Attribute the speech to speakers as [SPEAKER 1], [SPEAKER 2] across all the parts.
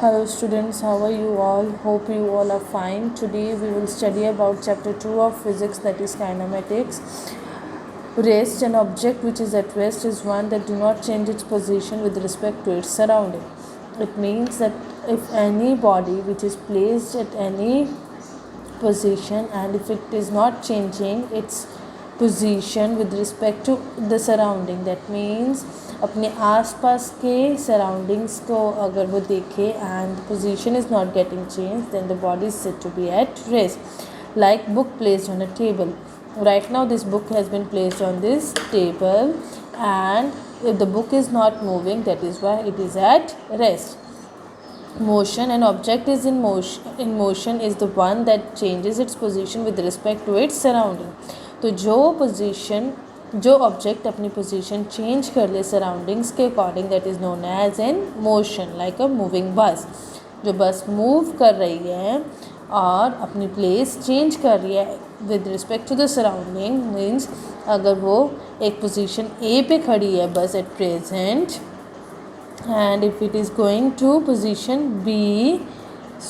[SPEAKER 1] Hello students, how are you all? Hope you all are fine. Today we will study about chapter 2 of physics, that is kinematics. Rest, an object which is at rest is one that do not change its position with respect to its surrounding. It means that if any body which is placed at any position and if it is not changing its position with respect to the surrounding, that means अपने आसपास के surroundings को अगर वो देखे and position is not getting change then the body is said to be at rest like book placed on a table. Right now this book has been placed on this table and if the book is not moving, that is why it is at rest. Motion, an object is in motion is the one that changes its position with respect to its surrounding. तो जो object अपनी position change कर ले surroundings के according, that is known as in motion. Like a moving bus, जो बस move कर रही है और अपनी प्लेस चेंज कर रही है with respect to the surrounding, means अगर वो एक पोजीशन ए पे खड़ी है बस at present and if it is going to position B,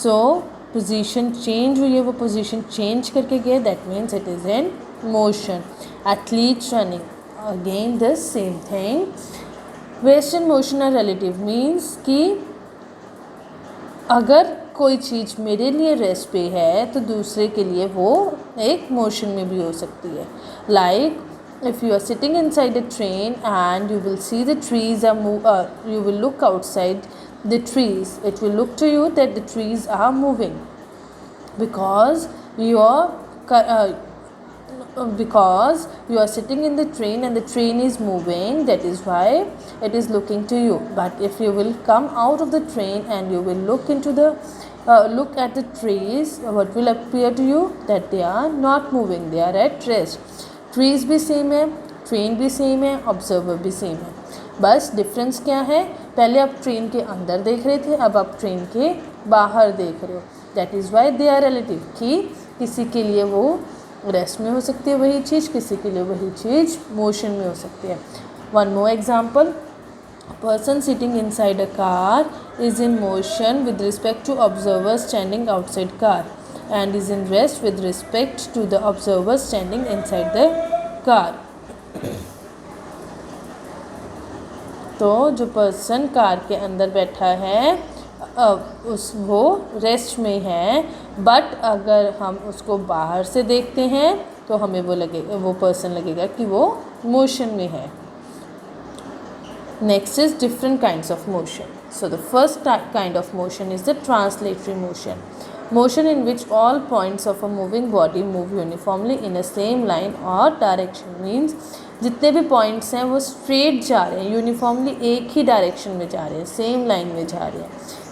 [SPEAKER 1] so position change हुई है, वो पोजीशन चेंज करके गए, that means it is in motion. Athletes running, again the same thing. Rest and motion are relative, means कि अगर कोई चीज़ मेरे लिए रेस्ट पे है तो दूसरे के लिए वो एक मोशन में भी हो सकती है. Like if you are sitting inside a train and you will see the trees are you will look outside the trees, it will look to you that the trees are moving because you are sitting in the train and the train is moving, that is why it is looking to you. But if you will come out of the train and you will look at the trees, what will appear to you? That they are not moving, they are at rest. Trees भी same है, train भी same है, observer भी same है. बस difference क्या है, पहले आप ट्रेन के अंदर देख रहे थे, अब आप ट्रेन के बाहर देख रहे हो. That is why they are relative, कि किसी के लिए वो रेस्ट में हो सकती है वही चीज़, किसी के लिए वही चीज़ मोशन में हो सकती है. One more example, person sitting inside a car is in motion with respect to observer standing outside car and is in rest with respect to the observer standing inside the car. तो जो person car के अंदर बैठा है वो rest में है, but अगर हम उसको बाहर से देखते हैं तो हमें वो पर्सन लगेगा कि वो मोशन में है. Next is different kinds of motion. So the first kind of motion is the translatory motion. Motion in which all points of a moving body move uniformly in a same line और direction, means जितने भी points हैं वो straight जा रहे हैं, uniformly एक ही direction में जा रहे हैं, सेम लाइन में जा रहे हैं,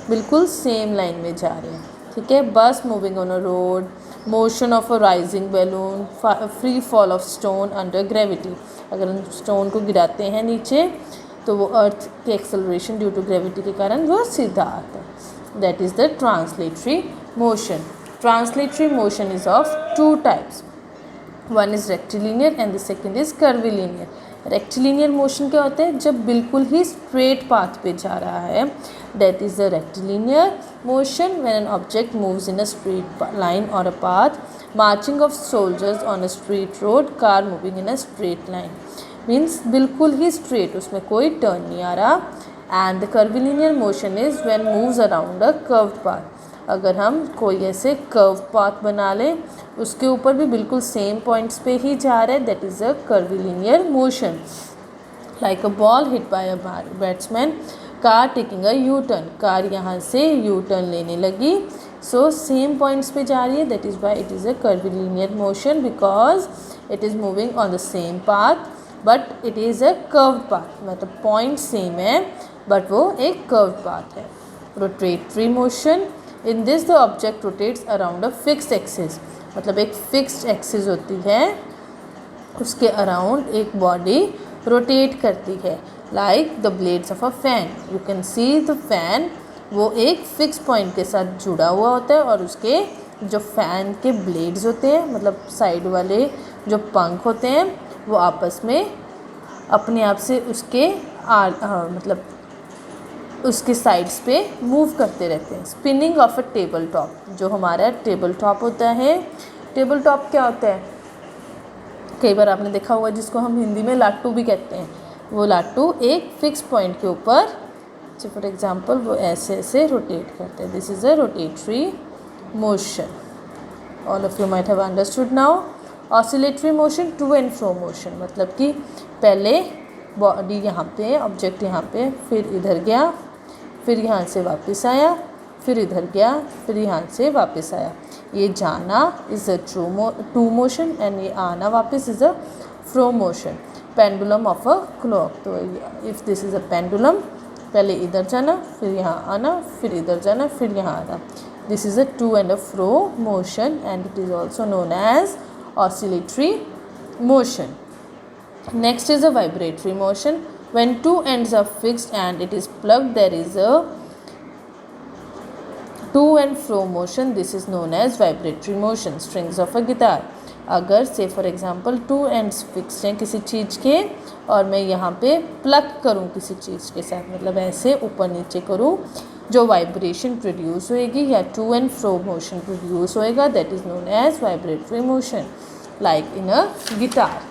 [SPEAKER 1] बिल्कुल सेम लाइन में जा रहे हैं. ठीक है. बस moving on a road, motion of a rising balloon, free fall of stone under gravity. अगर हम स्टोन को गिराते हैं नीचे तो वो अर्थ के एक्सेलरेशन ड्यू टू ग्रेविटी के कारण वो सीधा आता है. That is the translatory motion. Translatory motion is of two types. One is rectilinear and the second is curvilinear. Rectilinear motion क्या होता है, जब बिल्कुल ही स्ट्रेट पाथ पे जा रहा है, that is the rectilinear motion. When an object moves in a straight line और a path, marching of soldiers on a straight road, car moving in a straight line, means बिल्कुल ही straight, उसमें कोई turn नहीं आ रहा. And the curvilinear motion is when moves around a curved path. अगर हम कोई ऐसे कर्व पाथ बना लें, उसके ऊपर भी बिल्कुल सेम पॉइंट्स पे ही जा रहा है, that is a curvilinear motion. Like a ball hit by a batsman, car taking a U turn, car यहाँ से यू टर्न लेने लगी, सो सेम पॉइंट्स पे जा रही है, that is why it is a curvilinear motion because it is moving on the same path but it is a curved path. मतलब point सेम है बट वो एक कर्व्ड पाथ है. Rotatory motion, in this the object rotates around a fixed axis. मतलब एक fixed axis होती है, उसके अराउंड एक बॉडी रोटेट करती है. Like the blades of a fan, you can see the fan, वो एक फिक्स पॉइंट के साथ जुड़ा हुआ होता है और उसके जो फैन के ब्लेड्स होते हैं, मतलब साइड वाले जो पंख होते हैं, वो आपस में अपने आप से उसके मतलब उसके साइड्स पे मूव करते रहते हैं। Spinning of a table top, जो हमारा टेबल टॉप होता है, टेबल टॉप क्या होता है, कई बार आपने देखा होगा जिसको हम हिंदी में लाटू भी कहते हैं, वो लाटू एक फिक्स पॉइंट के ऊपर, फॉर एग्जांपल वो ऐसे ऐसे रोटेट करते हैं। This is a rotatory motion. All of you might have understood now. Oscillatory motion, to and fro motion, मतलब कि पहले बॉडी यहाँ पे, ऑब्जेक्ट यहाँ पे, फिर इधर गया, फिर यहाँ से वापस आया, फिर इधर गया, फिर यहाँ से वापस आया। ये जाना is a to motion and ये आना वापस is a fro motion. Pendulum of a clock, तो if this is a pendulum, पहले इधर जाना, फिर यहाँ आना, फिर इधर जाना, फिर यहाँ आना। This is a to and a fro motion and it is also known as oscillatory motion. Next is a vibratory motion. When two ends are fixed and it is plugged, there is a to and fro motion. This is known as vibratory motion. Strings of a guitar. अगर से for example two ends fix हैं किसी चीज़ के और मैं यहाँ पे plug करूँ किसी चीज़ के साथ, मतलब ऐसे ऊपर नीचे करूँ, जो वाइब्रेशन प्रोड्यूस होएगी या to and fro motion produce होएगा, that is known as vibratory motion, like in a guitar.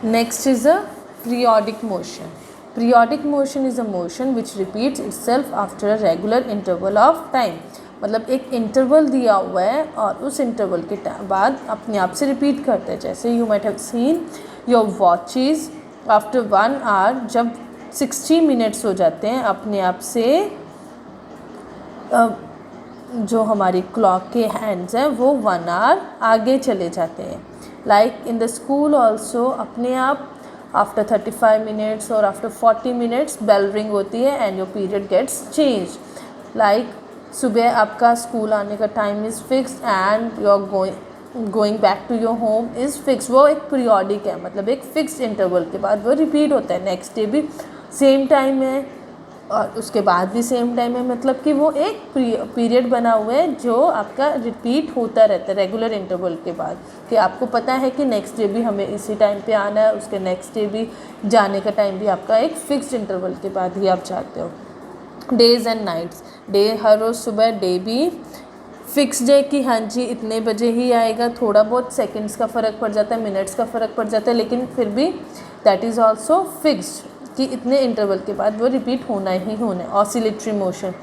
[SPEAKER 1] Next is a periodic motion. Periodic motion is a motion which repeats itself after a regular interval of time. मतलब एक interval दिया हुआ है और उस interval के बाद अपने आप से रिपीट करते हैं. जैसे you might have seen your watches after 1 hour, जब 60 मिनट्स हो जाते हैं अपने आप से जो हमारी क्लॉक के हैंड्स हैं वो 1 आवर आगे चले जाते हैं. Like in the school also अपने आप आफ्टर 35 मिनट्स और आफ्टर 40 मिनट्स बेल रिंग होती है and your period gets change. Like सुबह आपका स्कूल आने का time is fix and your going back to your home is fix. वो एक पीरियोडिक है, मतलब एक फिक्स इंटरवल के बाद वो रिपीट होता है. नेक्स्ट डे भी सेम टाइम है और उसके बाद भी सेम टाइम है, मतलब कि वो एक पीरियड बना हुआ है जो आपका रिपीट होता रहता है रेगुलर इंटरवल के बाद, कि आपको पता है कि नेक्स्ट डे भी हमें इसी टाइम पे आना है, उसके नेक्स्ट डे भी जाने का टाइम भी आपका एक फिक्स्ड इंटरवल के बाद ही आप जाते हो. डेज़ एंड नाइट्स, डे हर रोज़ सुबह डे भी फिक्स डे कि हाँ जी इतने बजे ही आएगा. थोड़ा बहुत सेकंड्स का फ़र्क पड़ जाता है, मिनट्स का फ़र्क पड़ जाता है, लेकिन फिर भी दैट इज़ ऑल्सो फिक्स्ड कि इतने इंटरवल के बाद वो रिपीट होना ही होना है. ऑसिलेटरी मोशन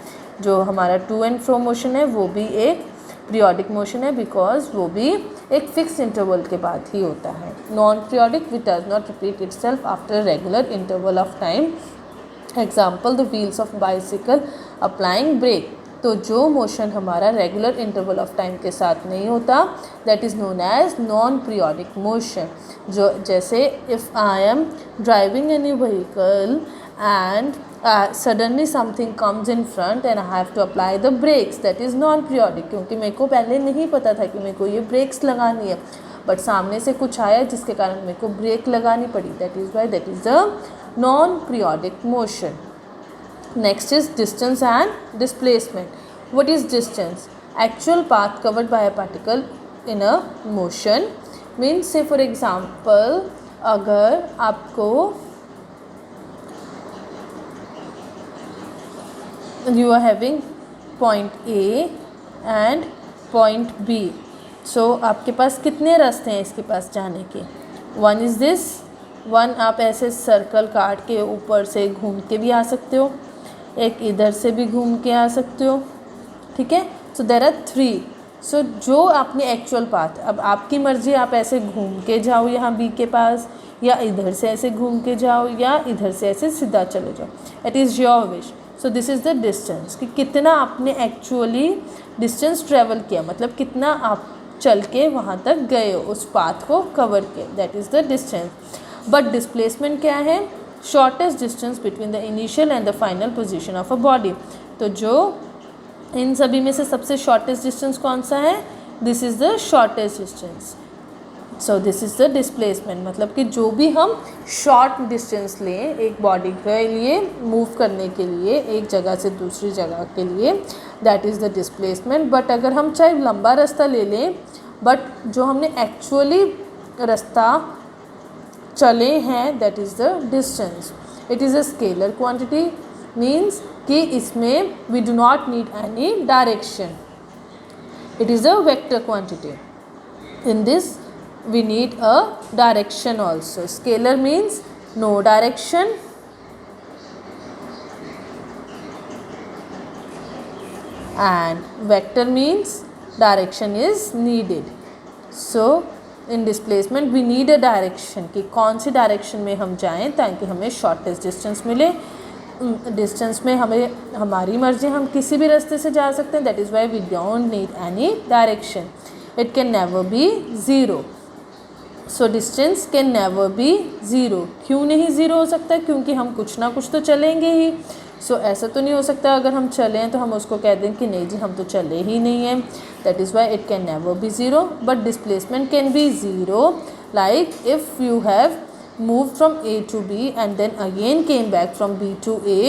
[SPEAKER 1] जो हमारा टू एंड फ्रो मोशन है वो भी एक पीरियोडिक मोशन है, बिकॉज वो भी एक फिक्स इंटरवल के बाद ही होता है. Non periodic which does not repeat itself after regular interval of time. Example the wheels of bicycle applying brake. तो जो मोशन हमारा रेगुलर इंटरवल ऑफ टाइम के साथ नहीं होता that is known as non periodic motion. जो जैसे if I am driving any vehicle and suddenly something comes in front and I have to apply the brakes, that is non periodic. क्योंकि मेरे को पहले नहीं पता था कि मेरे को ये ब्रेक्स लगानी है, बट सामने से कुछ आया जिसके कारण मेरे को ब्रेक लगानी पड़ी. That is Y that is the non periodic motion. Next is distance and displacement. What is distance? Actual path covered by a particle in a motion. Means say for example अगर आपको you are having point A and point B. So आपके पास कितने रास्ते हैं इसके पास जाने के? One is this. One आप ऐसे सर्कल काट के ऊपर से घूम के भी आ सकते हो, एक इधर से भी घूम के आ सकते हो, ठीक है. So there are 3. सो जो आपने एक्चुअल पाथ, अब आपकी मर्ज़ी, आप ऐसे घूम के जाओ यहाँ बी के पास, या इधर से ऐसे घूम के जाओ, या इधर से ऐसे सीधा चले जाओ. It is your wish. So this is the distance, कि कितना आपने एक्चुअली डिस्टेंस ट्रेवल किया, मतलब कितना आप चल के वहाँ तक गए हो, उस पाथ को कवर किया, that is the distance. But displacement क्या है? Shortest distance between the initial and the final position of a body. तो जो इन सभी में से सबसे शॉर्टेस्ट डिस्टेंस कौन सा है? This is the shortest distance. So this is the displacement, मतलब कि जो भी हम शॉर्ट डिस्टेंस लें एक बॉडी के लिए मूव करने के लिए एक जगह से दूसरी जगह के लिए, that is the displacement. But अगर हम चाहे लंबा रास्ता ले लें, बट जो हमने एक्चुअली रास्ता चले हैं, that is the distance. It is a scalar quantity, means कि इसमें we do not need any direction. It is a vector quantity. In this we need a direction also. Scalar means no direction, and vector means direction is needed. So in displacement we need a direction कि कौन सी direction में हम जाएं ताकि हमें shortest distance मिले. Distance में हमें हमारी मर्जी, हम किसी भी रास्ते से जा सकते हैं. That is why we don't need any direction. It can never be zero. So distance can never be zero. क्यों नहीं ज़ीरो हो सकता? क्योंकि हम कुछ ना कुछ तो चलेंगे ही. सो ऐसा तो नहीं हो सकता अगर हम चलें तो हम उसको कह दें कि नहीं जी हम तो चले ही नहीं हैं. That is why it can never be zero. But displacement can be zero, like if you have moved from A to B and then again came back from B to A,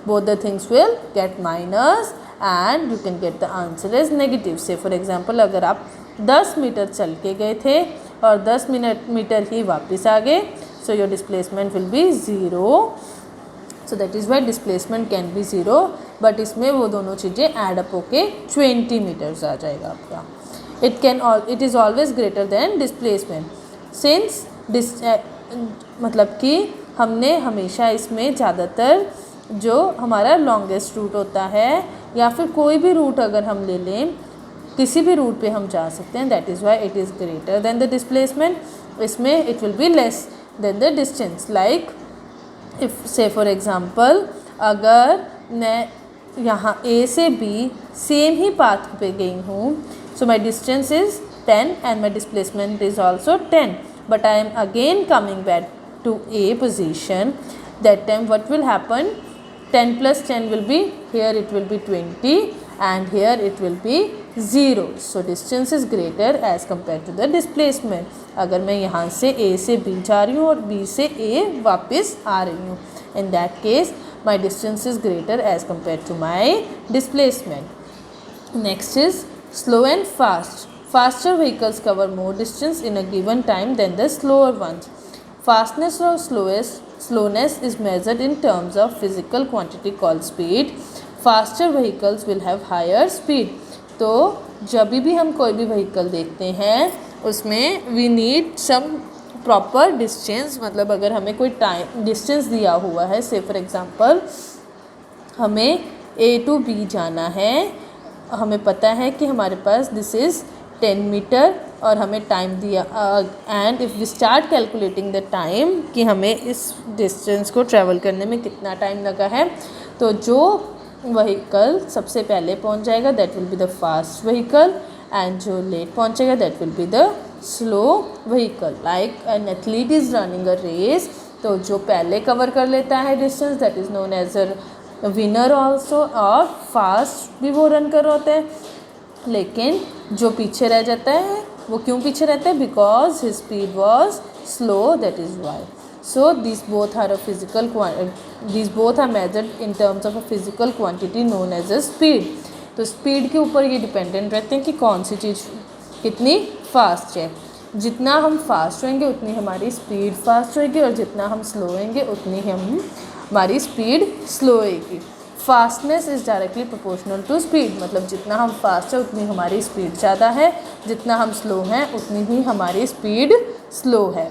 [SPEAKER 1] both the things will get minus and you can get the answer as negative. Say for example, अगर आप 10 metre चल के गए थे और 10 metre ही वापस आ गए, so your displacement will be zero. So that is why displacement can be zero. but इसमें वो दोनों चीज़ें एड अप होके 20 मीटर्स आ जाएगा आपका. It is always greater than displacement. Since मतलब कि हमने हमेशा इसमें ज़्यादातर जो हमारा लॉन्गेस्ट रूट होता है या फिर कोई भी रूट अगर हम ले लें, किसी भी रूट पे हम जा सकते हैं. That is why it is greater than the displacement. इसमें it will be less than the distance. Like if say for example अगर मैं यहाँ A से B सेम ही पाथ पे गई हूँ, सो माई distance is 10 and my displacement is also 10. But I am again coming back to A position. That time what will happen? 10 plus 10 will be, here it will be 20 and here it will be 0. So distance is greater as compared to the displacement. अगर मैं यहाँ से A से B जा रही हूँ और B से A वापस आ रही हूँ, in that case my distance is greater as compared to my displacement. Next is slow and fast. Faster vehicles cover more distance in a given time than the slower ones. Fastness or slowness is measured in terms of physical quantity called speed. Faster vehicles will have higher speed. तो जब भी हम कोई भी vehicle देखते हैं उसमें we need some proper distance. मतलब अगर हमें कोई टाइम डिस्टेंस दिया हुआ है, से फॉर एग्ज़ाम्पल हमें A to B जाना है, हमें पता है कि हमारे पास दिस इज़ 10 मीटर और हमें टाइम दिया, and if we start calculating the time कि हमें इस डिस्टेंस को ट्रैवल करने में कितना टाइम लगा है, तो जो व्हीकल सबसे पहले पहुंच जाएगा that will be the fast vehicle, and जो लेट पहुंचेगा that will be the slow vehicle. Like an athlete is running a race, तो जो पहले कवर कर लेता है distance that is known as a winner also, और फास्ट भी वो रन कर होते हैं. लेकिन जो पीछे रह जाता है वो क्यों पीछे रहता है? Because his speed was slow, that is Y. So these both are measured in terms of a physical quantity known as a speed. तो स्पीड के ऊपर ये डिपेंडेंट रहते हैं कि कौन सी चीज़ कितनी फास्ट है. जितना हम फास्ट होंगे उतनी हमारी स्पीड फास्ट होएगी, और जितना हम स्लो होंगे उतनी हमारी स्पीड स्लो होएगी. Fastness is directly proportional to speed. मतलब जितना हम फास्ट है उतनी हमारी स्पीड ज़्यादा है, जितना हम स्लो हैं उतनी ही हमारी स्पीड स्लो है.